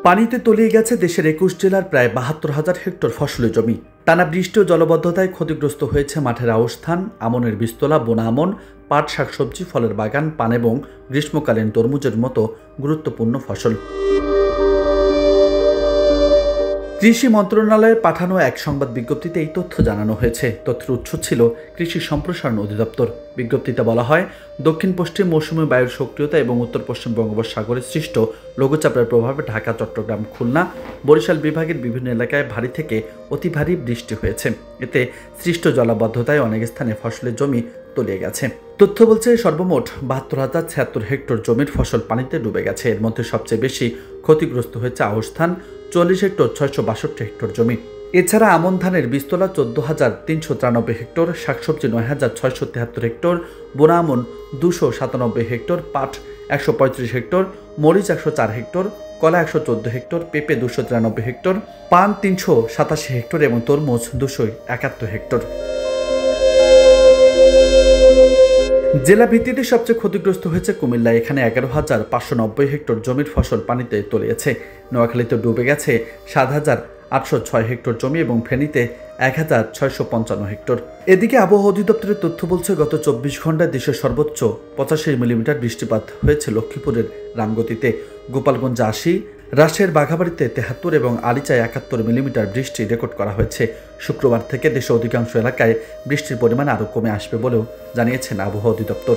পানিতে তলিয়ে গেছে দেশের ২১ জেলার প্রায় ৭২,০০০ হেক্টর ফসলি জমি। টানা বৃষ্টি ও জলবদ্ধতায় ক্ষতিগ্রস্ত হয়েছে মাঠের আউশ ধান, আমনের বীজতলা, বোনা আমন, পাট, শাকসবজি, ফলের বাগান, পান এবং গ্রীষ্মকালীন তরমুজের মতো গুরুত্বপূর্ণ ফসল। কৃষি মন্ত্রণালয়ের পাঠানো এক সংবাদ বিজ্ঞপ্তিতে এই তথ্য জানানো হয়েছে। তথ্যের উৎস ছিল কৃষি সম্প্রসারণ অধিদপ্তর। বিজ্ঞপ্তিতে বলা হয়, দক্ষিণ পশ্চিম মৌসুমী বায়ুর সক্রিয়তা এবং উত্তর পশ্চিম বঙ্গোপসাগরে সৃষ্ট লঘুচাপের প্রভাবে ঢাকা, চট্টগ্রাম, খুলনা, বরিশাল বিভাগের বিভিন্ন এলাকায় ভারী থেকে অতি ভারী বৃষ্টি হয়েছে। এতে সৃষ্ট জলাবদ্ধতায় অনেক স্থানে ফসলের জমি তলিয়ে গেছে। তথ্য বলছে, সর্বমোট ৭২,০৭৬ হেক্টর জমির ফসল পানিতে ডুবে গেছে। এর মধ্যে সবচেয়ে বেশি ক্ষতিগ্রস্ত হয়েছে আউশ ধান, ৪০ হেক্টর, ৬৬২ হেক্টর জমি। এছাড়া আমন ধানের বীজতলা ১৪,৩৯৩ হেক্টর, শাকসবজি ৯,৬৭৩ হেক্টর, বোনা আমন ২৯৭ হেক্টর, পাট ১৩৫ হেক্টর, মরিচ ১০৪ হেক্টর, কলা ১১৪ হেক্টর, পেঁপে ২৯৩ হেক্টর, পান ৩৮৭ হেক্টর এবং তরমুজ ২৭১ হেক্টর। জেলা ভিত্তিতে সবচেয়ে ক্ষতিগ্রস্ত হয়েছে কুমিল্লা। এখানে ১১,৫৯০ হেক্টর জমির ফসল পানিতে তলিয়েছে। নোয়াখালীতে ডুবে গেছে ৭,৮০৬ হেক্টর জমি এবং ফেনীতে ১,৬৫৫ হেক্টর। এদিকে আবহাওয়া অধিদপ্তরের তথ্য বলছে, গত ২৪ ঘন্টায় দেশের সর্বোচ্চ ৮৫ মিলিমিটার বৃষ্টিপাত হয়েছে লক্ষ্মীপুরের রামগতিতে, গোপালগঞ্জে ৮০, রাজশাহীর বাঘাবাড়িতে ৭৩ এবং আরিচায় ৭১ মিলিমিটার বৃষ্টি রেকর্ড করা হয়েছে। শুক্রবার থেকে দেশের অধিকাংশ এলাকায় বৃষ্টির পরিমাণ আরও কমে আসবে বলেও জানিয়েছেন আবহাওয়া অধিদপ্তর।